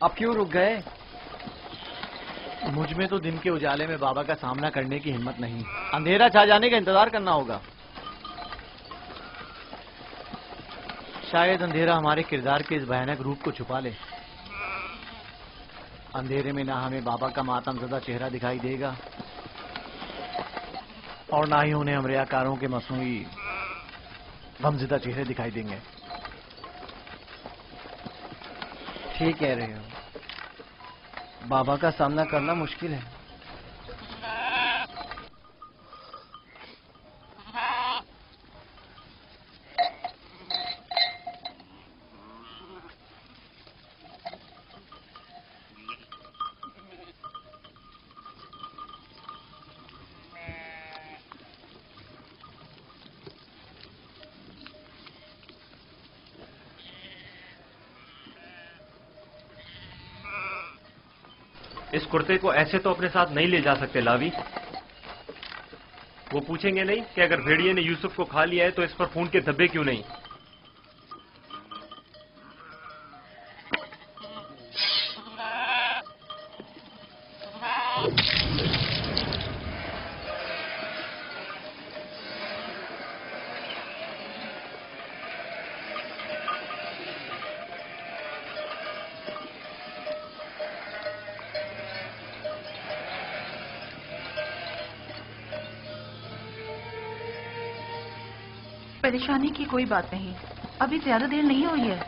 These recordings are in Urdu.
اب کیوں رک گئے؟ مجھ میں تو دن کے اجالے میں بابا کا سامنا کرنے کی ہمت نہیں، اندھیرا چھا جانے کا انتظار کرنا ہوگا۔ شاید اندھیرا ہمارے کردار کے اس بھیانک روپ کو چھپا لے۔ اندھیرے میں نہ ہمیں بابا کا ماتم زدہ چہرہ دکھائی دے گا اور نہ ہی انہیں ہم ریاکاروں کے مصنوعی غمزدہ چہرے دکھائی دیں گے۔ ٹھیک کہہ رہے ہو، بابا کا سامنا کرنا مشکل ہے۔ اس کرتے کو ایسے تو اپنے ساتھ نہیں لے جا سکتے لاوی۔ وہ پوچھیں گے نہیں کہ اگر بھیڑیے نے یوسف کو کھا لیا ہے تو اس پر خون کے دھبے کیوں نہیں؟ پریشانی کی کوئی بات نہیں، ابھی زیادہ دیر نہیں ہوئی ہے۔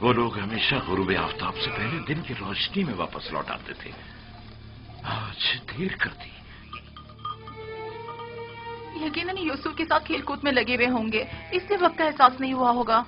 وہ لوگ ہمیشہ غروب آفتاب سے پہلے دن کی روشنی میں واپس لوٹ آتے تھے، آج دیر کر دی۔ یقیناً یوسف کے ساتھ کھیل کود میں لگے ہوئے ہوں گے، اس لیے وقت کا احساس نہیں ہوا ہوگا۔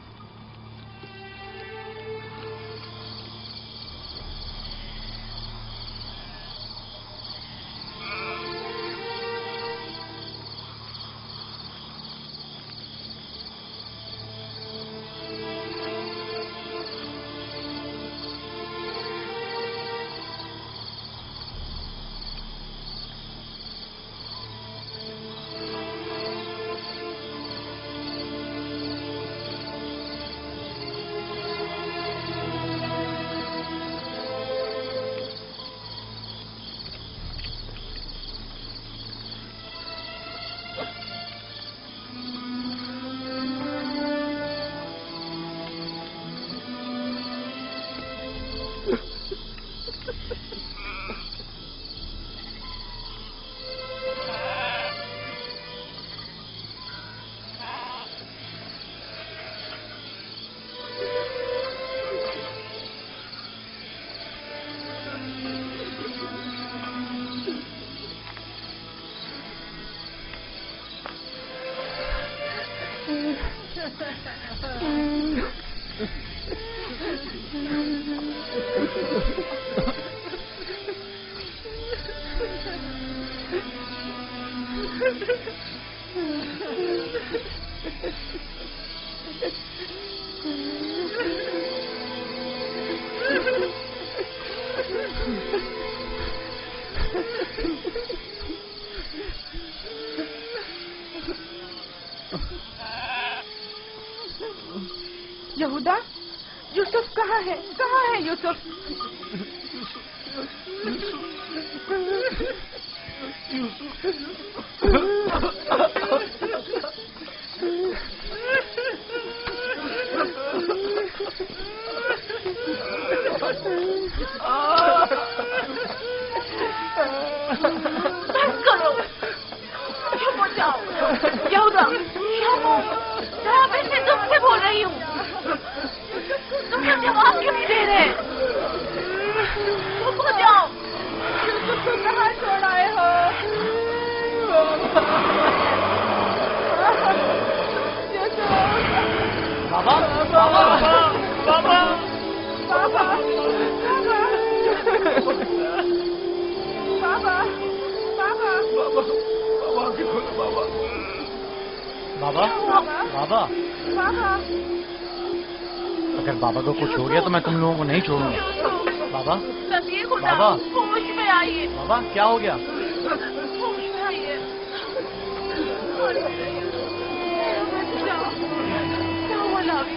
یہودا، یوسف کہاں ہے؟ کہاں ہے یوسف؟ یہودا، میں تم سے بول رہی ہوں، تم کیا جواب کیوں نہیں دے رہے؟ ہو جاؤ، یوسف کو کہاں چھوڑ آئے ہو؟ بابا بابا بابا بابا بابا بابا بابا، اگر بابا کو کچھ ہو گیا تو میں تم لوگوں کو نہیں چھوڑوں گا۔ بابا بابا ہوش میں آئیے، بابا کیا ہو گیا؟ ہوش میں آئیے۔ کیا ہوا لاوی؟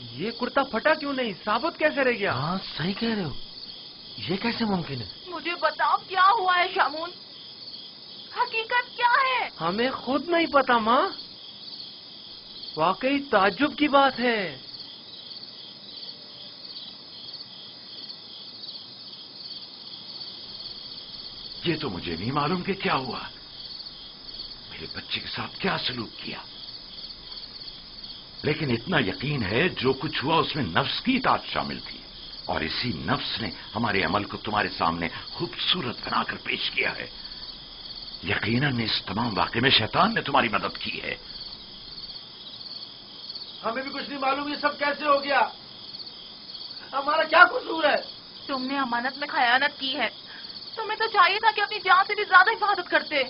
یہ کرتا پھٹا کیوں نہیں؟ ثابت کیسے رہ گیا؟ ہاں صحیح کہہ رہے ہو، یہ کیسے ممکن ہے؟ مجھے بتاؤ کیا ہوا ہے شامون، حقیقت کیا ہے؟ ہمیں خود نہیں پتا ماں، واقعی تعجب کی بات ہے۔ یہ تو مجھے نہیں معلوم کہ کیا ہوا، میرے بچے کے ساتھ کیا سلوک کیا، لیکن اتنا یقین ہے جو کچھ ہوا اس میں نفس کی اطاعت شامل تھی، اور اسی نفس نے ہمارے عمل کو تمہارے سامنے خوبصورت بنا کر پیش کیا ہے۔ یقیناً اس تمام واقعے میں شیطان نے تمہاری مدد کی ہے۔ ہمیں بھی کچھ نہیں معلوم یہ سب کیسے ہو گیا، ہمارا کیا قصور ہے؟ تم نے امانت میں خیانت کی ہے، تمہیں تو چاہیے تھا کہ اپنی جان سے بھی زیادہ حفاظت کرتے۔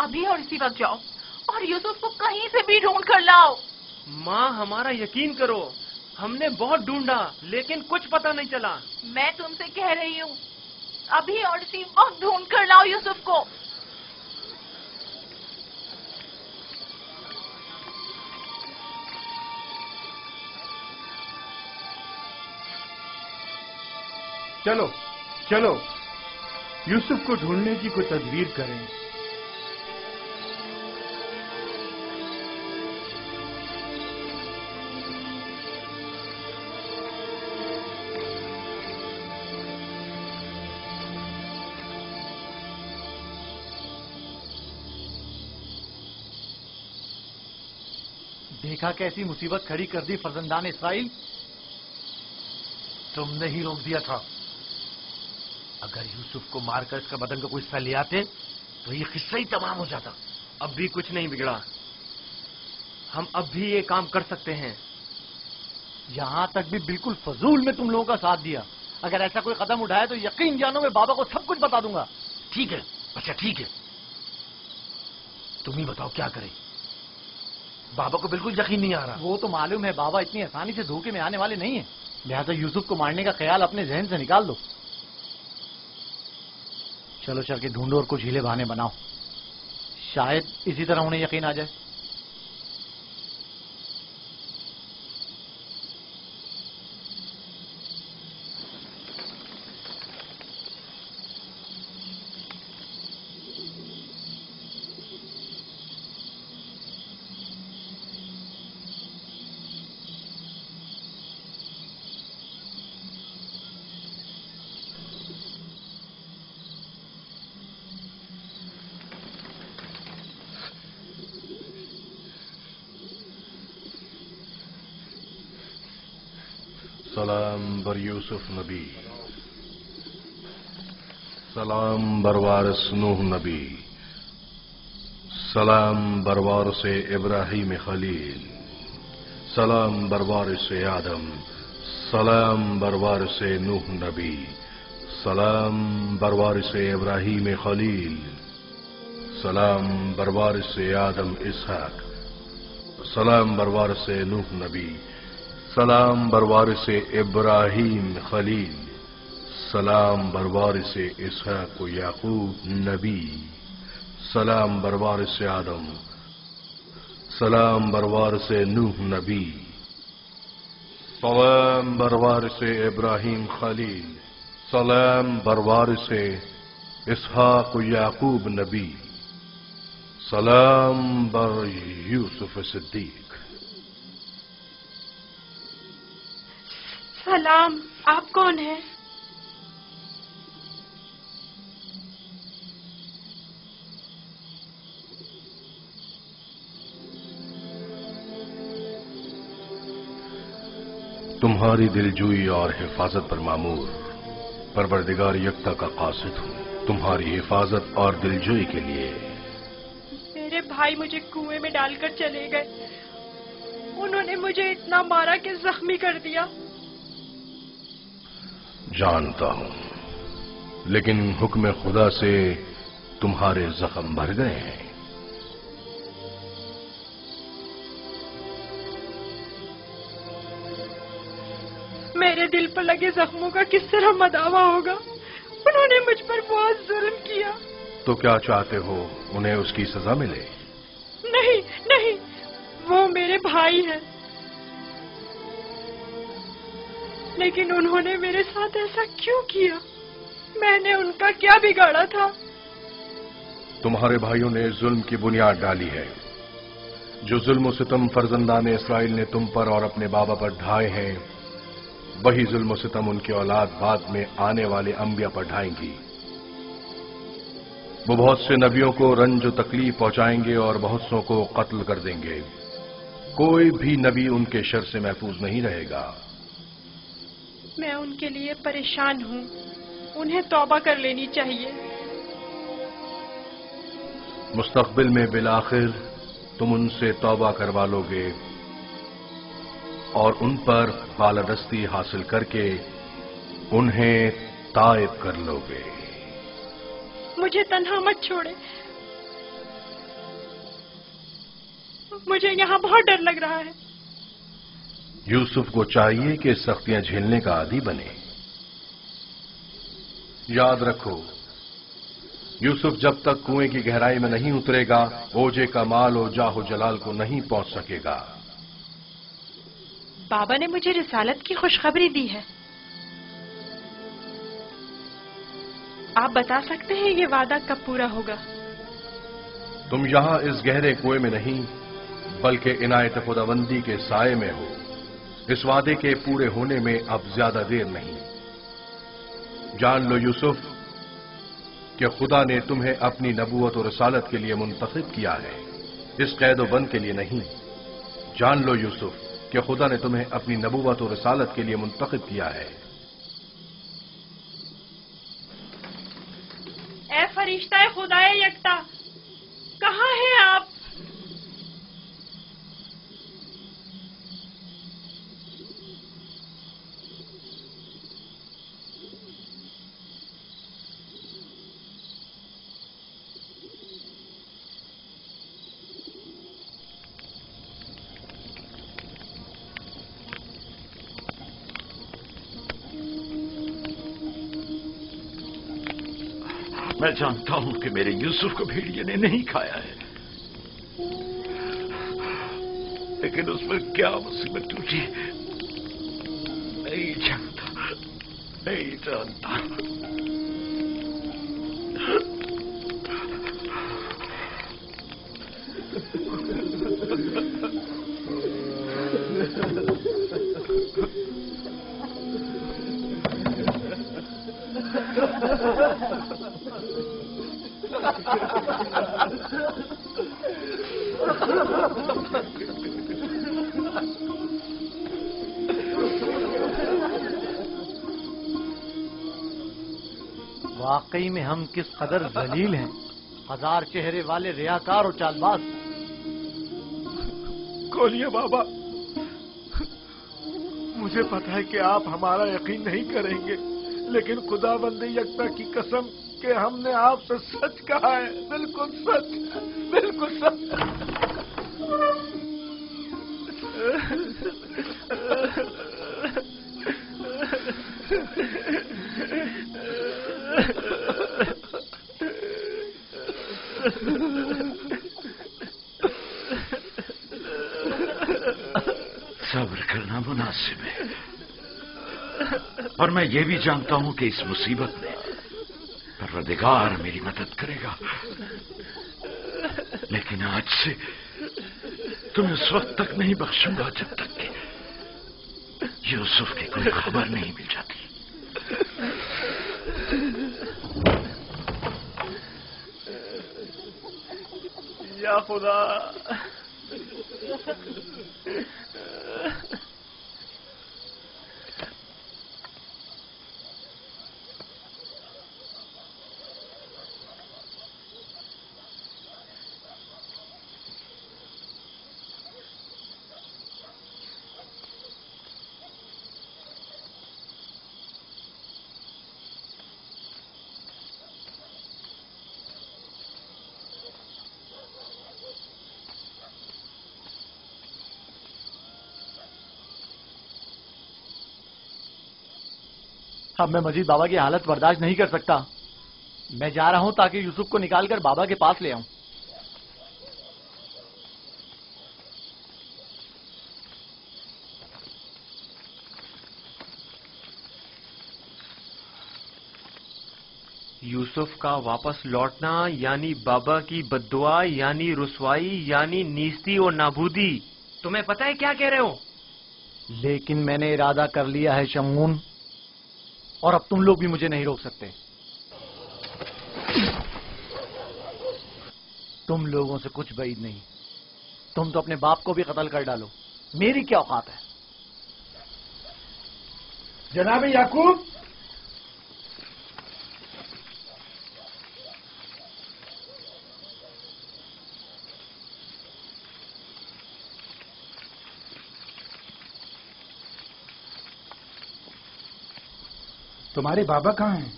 ابھی اور اسی وقت جاؤ اور یوسف کو کہیں سے بھی ڈھونڈ کر لاؤ۔ ماں ہمارا یقین کرو، ہم نے بہت ڈھونڈا لیکن کچھ پتہ نہیں چلا۔ میں تم سے کہہ رہی ہوں، ابھی اور اسی وقت ڈھونڈ کر لاؤ یوسف کو۔ چلو چلو یوسف کو ڈھونڈنے کی کوئی تدبیر کریں۔ دیکھا کیسی مصیبت کھڑی کر دی فرزندان اسرائیل؟ تم نے ہی روک دیا تھا، اگر یوسف کو مار کر اس کا بدن کا کوئی حصہ لے آتے تو یہ قصہ ہی تمام ہو جاتا۔ اب بھی کچھ نہیں بگڑا، ہم اب بھی یہ کام کر سکتے ہیں۔ یہاں تک بھی بالکل فضول میں تم لوگوں کا ساتھ دیا، اگر ایسا کوئی قدم اٹھائے تو یقین جانو میں بابا کو سب کچھ بتا دوں گا۔ ٹھیک ہے، اچھا ٹھیک ہے، تم ہی بتاؤ کیا کریں، بابا کو بالکل یقین نہیں آ رہا۔ وہ تو معلوم ہے بابا اتنی آسانی سے دھوکے میں آنے والے نہیں ہیں، لہذا یوسف کو مارنے کا خیال اپنے ذہن سے نکال دو۔ چلو چل کے ڈھونڈو اور کچھ ہیلے بہانے بناؤ، شاید اسی طرح انہیں یقین آ جائے۔ سلام بر یوسف نبی، سلام بر وارث نوح نبی، سلام بر وارث ابراہیم خلیل، سلام بر وارث آدم، سلام بر وارث نوح نبی، سلام بر وارث ابراہیم خلیل، سلام بر وارث آدم اسحاق، سلام بر وارث نوح نبی، سلام بر وارث ابراہیم خلیل، سلام بر وارث اسحاق و یعقوب نبی، سلام بر وارث آدم، سلام بر وارث نوح نبی، سلام بر وارث ابراہیم خلیل، سلام بر وارث اسحاق و یعقوب نبی، سلام بر یوسف صدیق۔ سلام، آپ کون ہیں؟ تمہاری دلجوئی اور حفاظت پر مامور پروردگار یکتا کا قاصد ہوں، تمہاری حفاظت اور دلجوئی کے لیے۔ میرے بھائی مجھے کنویں میں ڈال کر چلے گئے، انہوں نے مجھے اتنا مارا کہ زخمی کر دیا۔ جانتا ہوں، لیکن حکم خدا سے تمہارے زخم بھر گئے ہیں۔ میرے دل پر لگے زخموں کا کس طرح مداوا ہوگا؟ انہوں نے مجھ پر بہت ظلم کیا۔ تو کیا چاہتے ہو انہیں اس کی سزا ملے؟ نہیں نہیں، وہ میرے بھائی ہیں، لیکن انہوں نے میرے ساتھ ایسا کیوں کیا؟ میں نے ان کا کیا بگاڑا تھا؟ تمہارے بھائیوں نے ظلم کی بنیاد ڈالی ہے. جو ظلم و ستم فرزندان اسرائیل نے تم پر اور اپنے بابا پر ڈھائے ہیں، وہی ظلم و ستم ان کی اولاد بعد میں آنے والے انبیاء پر ڈھائیں گی. وہ بہت سے نبیوں کو رنج و تکلیف پہنچائیں گے اور بہت سوں کو قتل کر دیں گے. کوئی بھی نبی ان کے شر سے محفوظ نہیں رہے گا. میں ان کے لیے پریشان ہوں. انہیں توبہ کر لینی چاہیے. مستقبل میں بالآخر تم ان سے توبہ کروا لو گے اور ان پر بالادستی حاصل کر کے انہیں تائب کر لو گے. مجھے تنہا مت چھوڑے. مجھے یہاں بہت ڈر لگ رہا ہے. یوسف کو چاہیے کہ سختیاں جھیلنے کا عادی بنے. یاد رکھو، یوسف جب تک کنویں کی گہرائی میں نہیں اترے گا، اوجے کا مال و جاہ و جلال کو نہیں پہنچ سکے گا. بابا نے مجھے رسالت کی خوشخبری دی ہے. آپ بتا سکتے ہیں یہ وعدہ کب پورا ہوگا؟ تم یہاں اس گہرے کنویں میں نہیں بلکہ عنایت خداوندی کے سائے میں ہو. اس وعدے کے پورے ہونے میں اب زیادہ دیر نہیں. جان لو یوسف کہ خدا نے تمہیں اپنی نبوت و رسالت کے لیے منتخب کیا ہے، اس قید و بند کے لیے نہیں. جان لو یوسف کہ خدا نے تمہیں اپنی نبوت و رسالت کے لیے منتخب کیا ہے. اے فرشتہ خدائے یکتا، کہاں ہیں آپ؟ میں جانتا ہوں کہ میرے یوسف کو بھیڑیے نے نہیں کھایا ہے، لیکن اس پر کیا مصیبت ٹوٹی نہیں جانتا. واقعی میں ہم کس قدر ذلیل ہیں، ہزار چہرے والے ریاکار اور چالباز. کھولیے بابا. مجھے پتا ہے کہ آپ ہمارا یقین نہیں کریں گے، لیکن خداوند یکتا کی قسم کہ ہم نے آپ سے سچ کہا ہے. بالکل سچ، بالکل سچ. صبر کرنا مناسب ہے، اور میں یہ بھی جانتا ہوں کہ اس مصیبت میں پروردگار میری مدد کرے گا. لیکن آج سے تمہیں اس وقت تک نہیں بخشوں گا جب تک کہ یوسف کی کوئی خبر نہیں مل جاتی. یا خدا، اب میں مزید بابا کی حالت برداشت نہیں کر سکتا. میں جا رہا ہوں تاکہ یوسف کو نکال کر بابا کے پاس لے آؤں. یوسف کا واپس لوٹنا یعنی بابا کی بددعا یعنی رسوائی یعنی نیستی اور نابودی. تمہیں پتہ ہے کیا کہہ رہے ہو؟ لیکن میں نے ارادہ کر لیا ہے شمعون، اور اب تم لوگ بھی مجھے نہیں روک سکتے. تم لوگوں سے کچھ بعید نہیں. تم تو اپنے باپ کو بھی قتل کر ڈالو، میری کیا اوقات ہے؟ جناب یعقوب، تمہارے بابا کہاں ہیں؟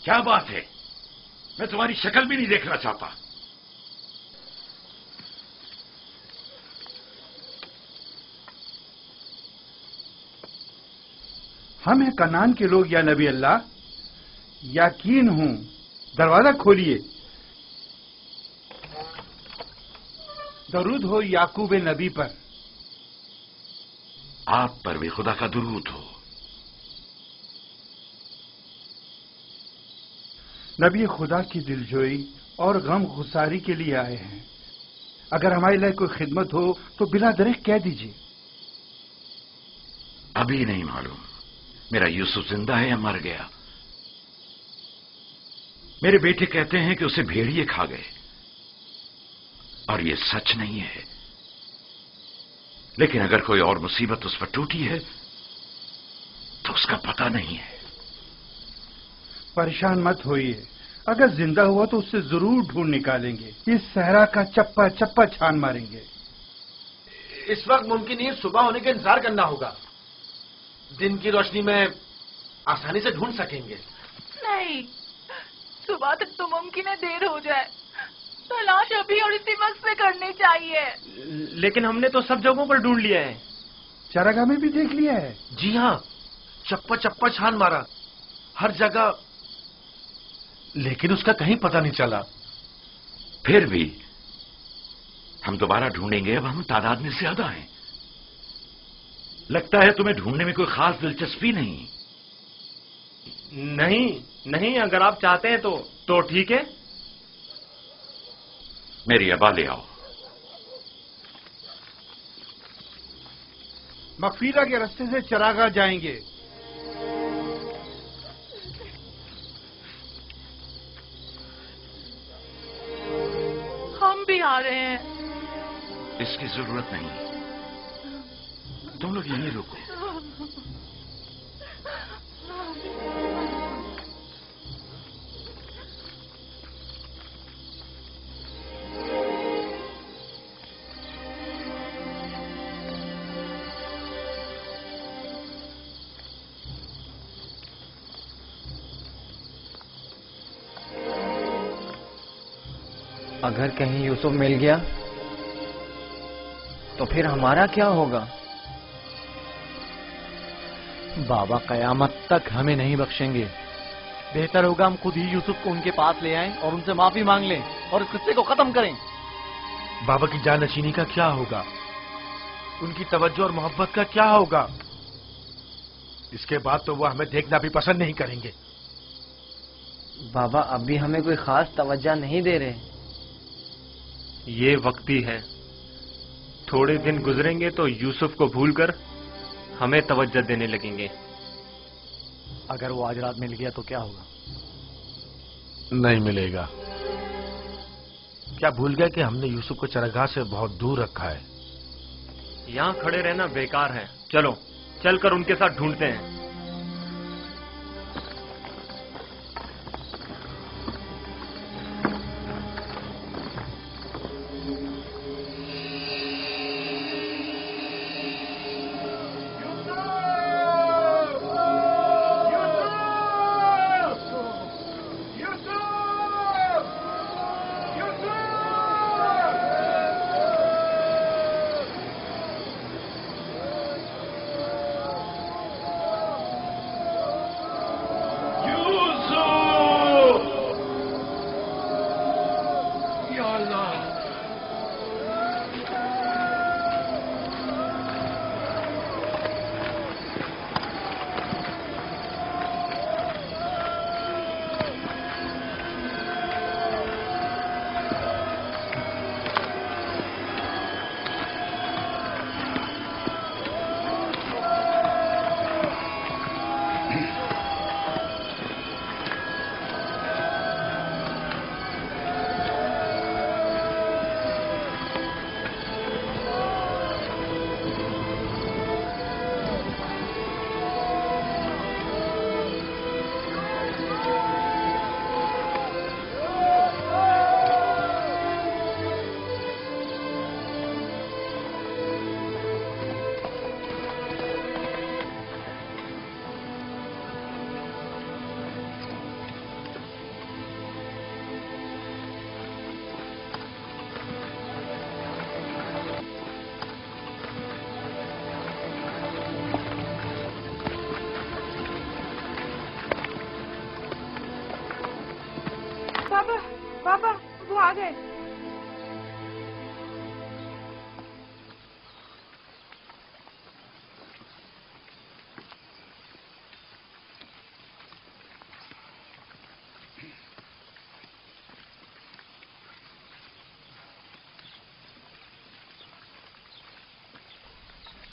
کیا بات ہے؟ میں تمہاری شکل بھی نہیں دیکھنا چاہتا. ہم ہیں کنعان کے لوگ یا نبی اللہ. یقین ہوں، دروازہ کھولیے. درود ہو یعقوب نبی پر. آپ پر بھی خدا کا درود ہو. نبی خدا کی دلجوئی اور غم گساری کے لیے آئے ہیں. اگر ہمارے لیے کوئی خدمت ہو تو بلا درخت کہہ دیجیے. ابھی نہیں معلوم میرا یوسف زندہ ہے یا مر گیا. میرے بیٹے کہتے ہیں کہ اسے بھیڑیے کھا گئے، اور یہ سچ نہیں ہے. لیکن اگر کوئی اور مصیبت اس پر ٹوٹی ہے تو اس کا پتہ نہیں ہے. پریشان مت ہوئیے. اگر زندہ ہوا تو اسے ضرور ڈھونڈ نکالیں گے. اس صحرا کا چپا چپا چھان ماریں گے. اس وقت ممکن نہیں، صبح ہونے کا انتظار کرنا ہوگا. دن کی روشنی میں آسانی سے ڈھونڈ سکیں گے. نہیں، صبح تک تو ممکن ہے دیر ہو جائے. تلاش ابھی اور اسی وقت سے کرنی چاہیے. لیکن ہم نے تو سب جگہوں پر ڈھونڈ لیا ہے. چراگاہ میں بھی دیکھ لیا ہے. جی ہاں، چپا چپا چھان مارا ہر جگہ، لیکن اس کا کہیں پتہ نہیں چلا. پھر بھی ہم دوبارہ ڈھونڈیں گے. اب ہم تعداد میں زیادہ ہیں. لگتا ہے تمہیں ڈھونڈنے میں کوئی خاص دلچسپی نہیں. نہیں، اگر آپ چاہتے ہیں تو ٹھیک ہے. میری ابا لے آؤ. مغفرہ کے راستے سے چراگاہ جائیں گے. ہم بھی آ رہے ہیں. اس کی ضرورت نہیں، تم لوگ یہیں رکو. اگر کہیں یوسف مل گیا تو پھر ہمارا کیا ہوگا؟ بابا قیامت تک ہمیں نہیں بخشیں گے. بہتر ہوگا ہم خود ہی یوسف کو ان کے پاس لے آئیں اور ان سے معافی مانگ لیں اور اس قصے کو ختم کریں. بابا کی جانشینی کا کیا ہوگا؟ ان کی توجہ اور محبت کا کیا ہوگا؟ اس کے بعد تو وہ ہمیں دیکھنا بھی پسند نہیں کریں گے. بابا اب بھی ہمیں کوئی خاص توجہ نہیں دے رہے. یہ وقتی ہے. تھوڑے دن گزریں گے تو یوسف کو بھول کر ہمیں توجہ دینے لگیں گے. اگر وہ آج رات مل گیا تو کیا ہوگا؟ نہیں ملے گا. کیا بھول گیا کہ ہم نے یوسف کو چراگاہ سے بہت دور رکھا ہے؟ یہاں کھڑے رہنا بیکار ہے. چلو چل کر ان کے ساتھ ڈھونڈتے ہیں. گئے.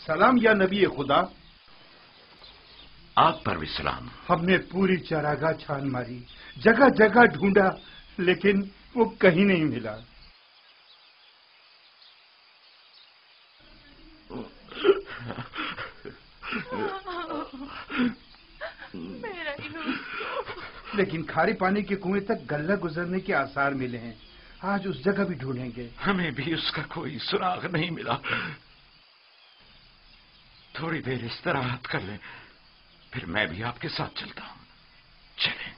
سلام یا نبی خدا. آپ پر بھی سلام. ہم نے پوری چراگاہ چھان ماری، جگہ جگہ ڈھونڈا، لیکن وہ کہیں نہیں ملا. لیکن کھارے پانی کے کنویں تک گلہ گزرنے کے آثار ملے ہیں. آج اس جگہ بھی ڈھونڈیں گے. ہمیں بھی اس کا کوئی سراغ نہیں ملا. تھوڑی دیر استراحت کر لیں، پھر میں بھی آپ کے ساتھ چلتا ہوں. چلیں.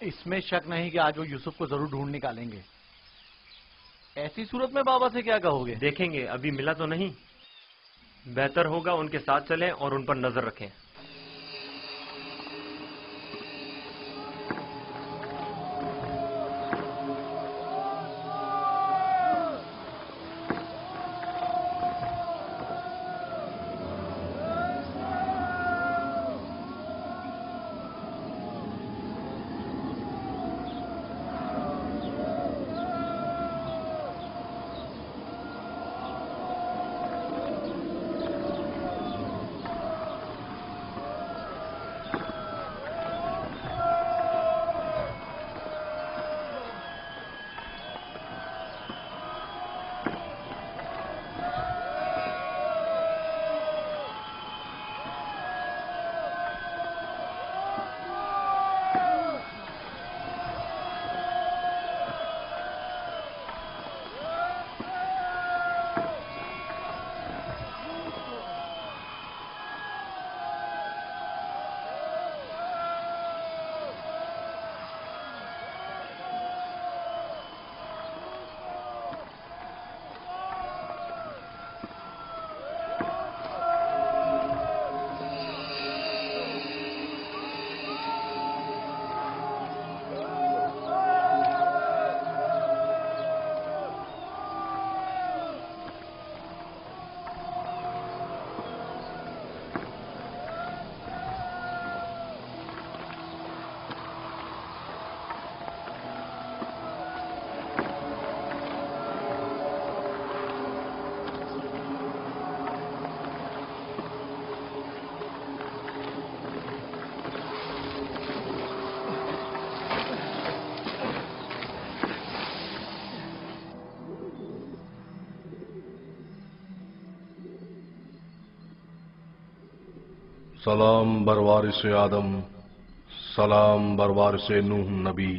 اس میں شک نہیں کہ آج وہ یوسف کو ضرور ڈھونڈ نکالیں گے. ایسی صورت میں بابا سے کیا کہو گے؟ دیکھیں گے، ابھی ملا تو نہیں. بہتر ہوگا ان کے ساتھ چلیں اور ان پر نظر رکھیں. سلام بر وارث آدم، سلام بر وارث نوح نبی،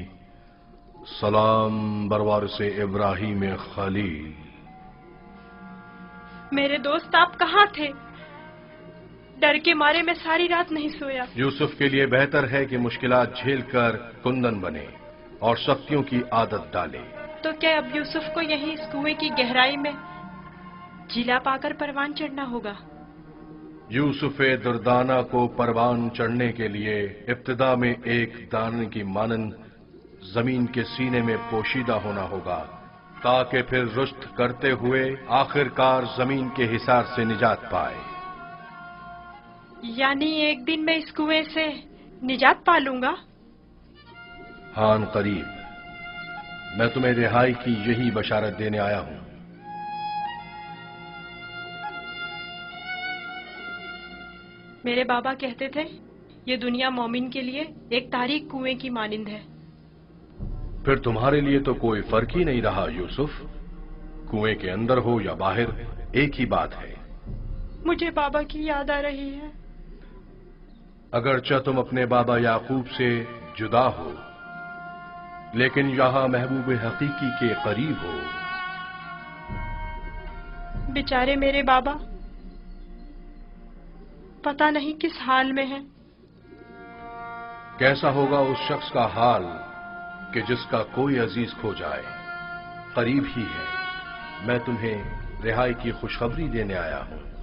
سلام بر وارث ابراہیم خلیل. میرے دوست آپ کہاں تھے؟ ڈر کے مارے میں ساری رات نہیں سویا. یوسف کے لیے بہتر ہے کہ مشکلات جھیل کر کندن بنے اور سختیوں کی عادت ڈالے. تو کیا اب یوسف کو یہیں اس کنویں کی گہرائی میں جیلا پا کر پروان چڑھنا ہوگا؟ یوسف دردانہ کو پروان چڑھنے کے لیے ابتدا میں ایک دانے کی مانند زمین کے سینے میں پوشیدہ ہونا ہوگا، تاکہ پھر رشد کرتے ہوئے آخر کار زمین کے حصار سے نجات پائے. یعنی ایک دن میں اس کنویں سے نجات پا لوں گا؟ ہاں قریب. میں تمہیں رہائی کی یہی بشارت دینے آیا ہوں. میرے بابا کہتے تھے یہ دنیا مومن کے لیے ایک تاریک کنویں کی مانند ہے. پھر تمہارے لیے تو کوئی فرق ہی نہیں رہا یوسف. کنویں کے اندر ہو یا باہر ایک ہی بات ہے. مجھے بابا کی یاد آ رہی ہے. اگرچہ تم اپنے بابا یعقوب سے جدا ہو، لیکن یہاں محبوب حقیقی کے قریب ہو. بیچارے میرے بابا پتہ نہیں کس حال میں ہیں. کیسا ہوگا اس شخص کا حال کہ جس کا کوئی عزیز کھو جائے قریب ہی ہے، میں تمہیں رہائی کی خوشخبری دینے آیا ہوں۔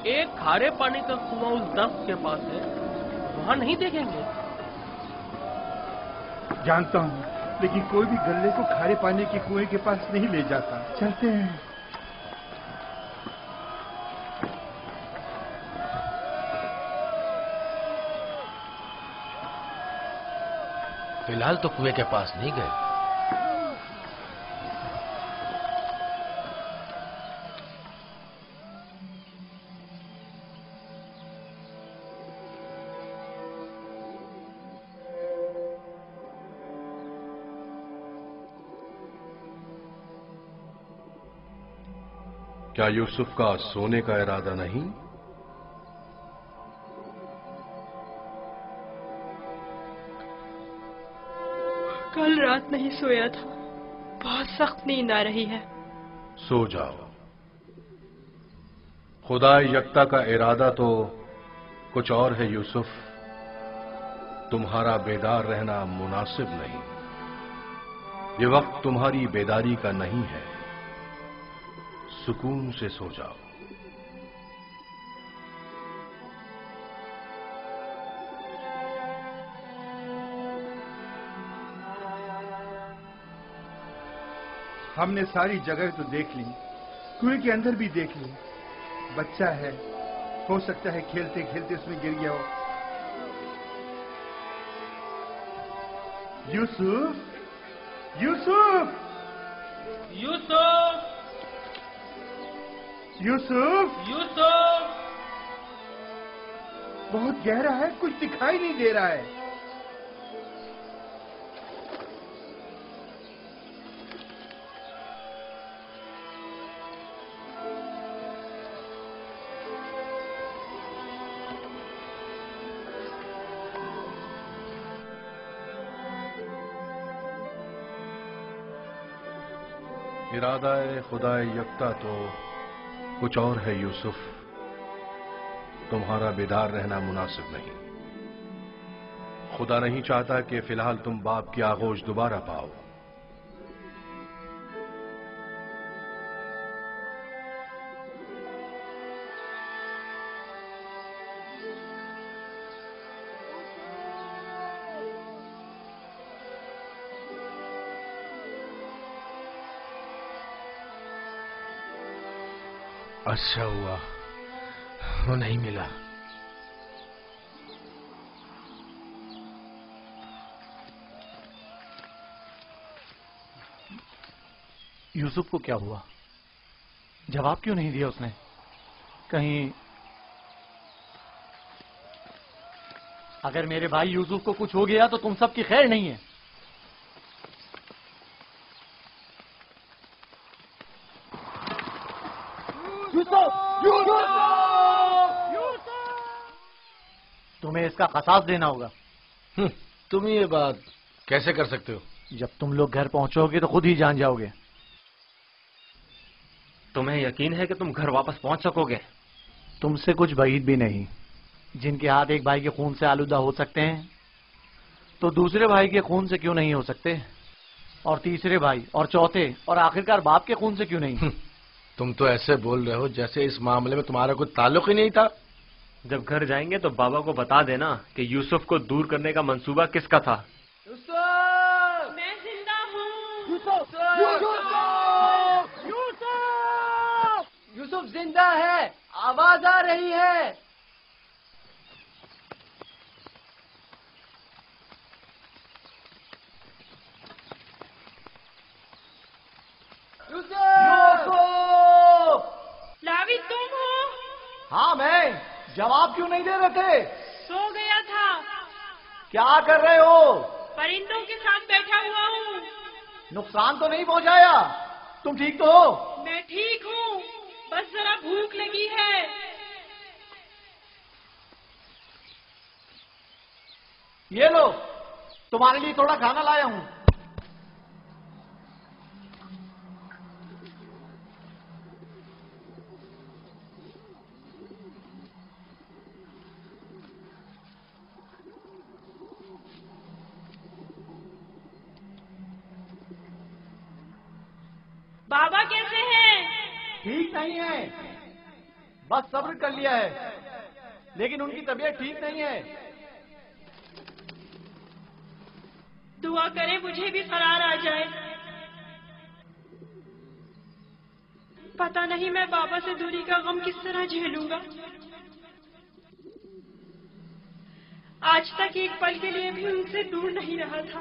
ایک کھارے پانی کا کنواں اس درخت کے پاس ہے، وہاں نہیں دیکھیں گے؟ جانتا ہوں، لیکن کوئی بھی گلے کو کھارے پانی کے کنویں کے پاس نہیں لے جاتا۔ چلتے ہیں۔ فی الحال تو کنویں کے پاس نہیں گئے۔ کیا یوسف کا سونے کا ارادہ نہیں؟ کل رات نہیں سویا تھا، بہت سخت نیند آ رہی ہے۔ سو جاؤ۔ خدا یکتا کا ارادہ تو کچھ اور ہے یوسف، تمہارا بیدار رہنا مناسب نہیں، یہ وقت تمہاری بیداری کا نہیں ہے، سکون سے سو جاؤ۔ ہم نے ساری جگہ تو دیکھ لی، کنویں کے اندر بھی دیکھ لی، بچہ ہے، ہو سکتا ہے کھیلتے کھیلتے اس میں گر گیا ہو۔ یوسف، یوسف، یوسف، یوسف، یوسف! بہت گہرا ہے، کچھ دکھائی نہیں دے رہا ہے۔ ارادہ خدا یکتا تو کچھ اور ہے یوسف، تمہارا بیدار رہنا مناسب نہیں۔ خدا نہیں چاہتا کہ فی الحال تم باپ کی آغوش دوبارہ پاؤ۔ اچھا ہوا وہ نہیں ملا۔ یوسف کو کیا ہوا؟ جواب کیوں نہیں دیا اس نے؟ کہیں اگر میرے بھائی یوسف کو کچھ ہو گیا تو تم سب کی خیر نہیں ہے۔ تمہیں اس کا قصاص دینا ہوگا۔ تم یہ بات کیسے کر سکتے ہو؟ جب تم لوگ گھر پہنچو گے تو خود ہی جان جاؤ گے۔ تمہیں یقین ہے کہ تم گھر واپس پہنچ سکو گے؟ تم سے کچھ بعید بھی نہیں۔ جن کے ہاتھ ایک بھائی کے خون سے آلودہ ہو سکتے ہیں تو دوسرے بھائی کے خون سے کیوں نہیں ہو سکتے؟ اور تیسرے بھائی اور چوتھے اور آخرکار باپ کے خون سے کیوں نہیں؟ تم تو ایسے بول رہے ہو جیسے اس معاملے میں تمہارا کوئی تعلق ہی نہیں تھا۔ جب گھر جائیں گے تو بابا کو بتا دینا کہ یوسف کو دور کرنے کا منصوبہ کس کا تھا۔ میں زندہ ہوں۔ یوسف زندہ ہے، آواز آ رہی ہے۔ یوسف! لاوی تم ہو؟ ہاں میں، جواب کیوں نہیں دے رہے تھے؟ سو گیا تھا۔ کیا کر رہے ہو؟ پرندوں کے ساتھ بیٹھا ہوا ہوں۔ نقصان تو نہیں پہنچایا؟ تم ٹھیک تو ہو؟ میں ٹھیک ہوں، بس ذرا بھوک لگی ہے۔ یہ لو، تمہارے لیے تھوڑا کھانا لایا ہوں۔ بابا کیسے ہیں؟ ٹھیک نہیں ہے، بس صبر کر لیا ہے، لیکن ان کی طبیعت ٹھیک نہیں ہے۔ دعا کرے مجھے بھی قرار آ جائے۔ پتہ نہیں میں بابا سے دوری کا غم کس طرح جھیلوں گا۔ آج تک ایک پل کے لیے بھی ان سے دور نہیں رہا تھا۔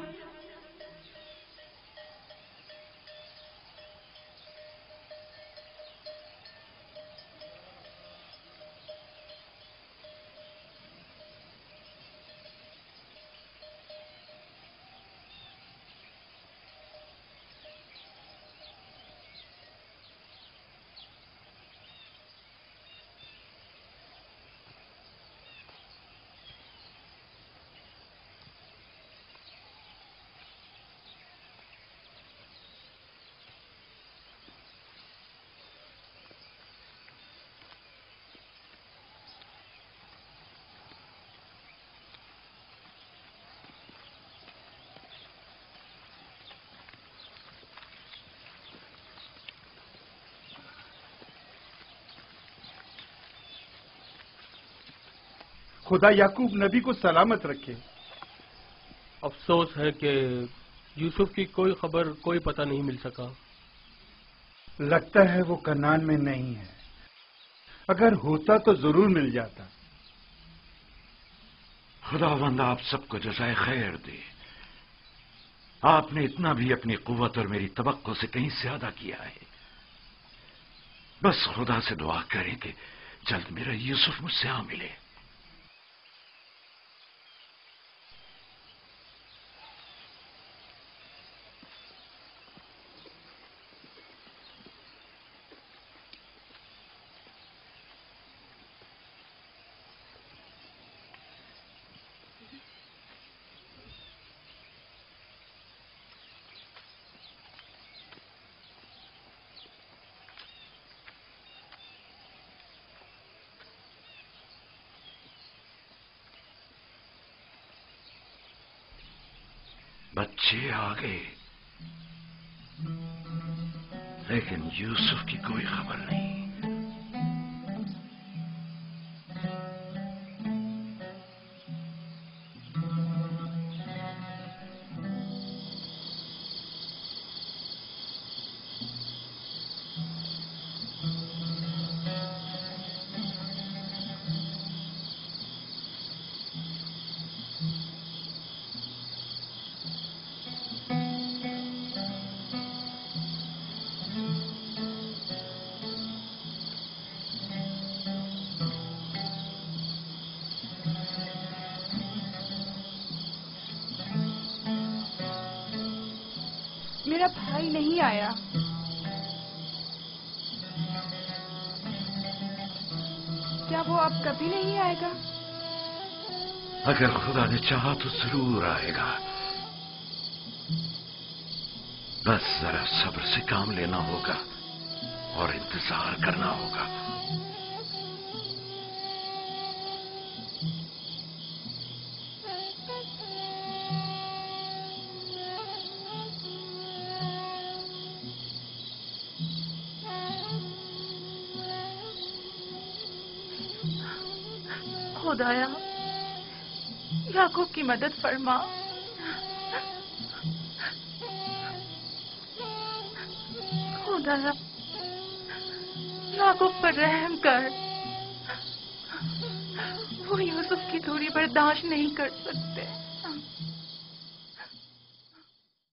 خدا یعقوب نبی کو سلامت رکھے۔ افسوس ہے کہ یوسف کی کوئی خبر، کوئی پتہ نہیں مل سکا۔ لگتا ہے وہ کنعان میں نہیں ہے، اگر ہوتا تو ضرور مل جاتا۔ خداوند آپ سب کو جزائے خیر دے۔ آپ نے اتنا بھی اپنی قوت اور میری توقع سے کہیں زیادہ کیا ہے۔ بس خدا سے دعا کریں کہ جلد میرا یوسف مجھ سے آ ملے۔ بچے آ گئے، لیکن یوسف کی کوئی خبر نہیں۔ میرا بھائی نہیں آیا۔ کیا وہ اب کبھی نہیں آئے گا؟ اگر خدا نے چاہا تو ضرور آئے گا، بس ذرا صبر سے کام لینا ہوگا اور انتظار کرنا ہوگا۔ خدایا یعقوب کی مدد فرما۔ خدایا یعقوب پر رحم کر، وہ یوسف کی دوری برداشت نہیں کر سکتے۔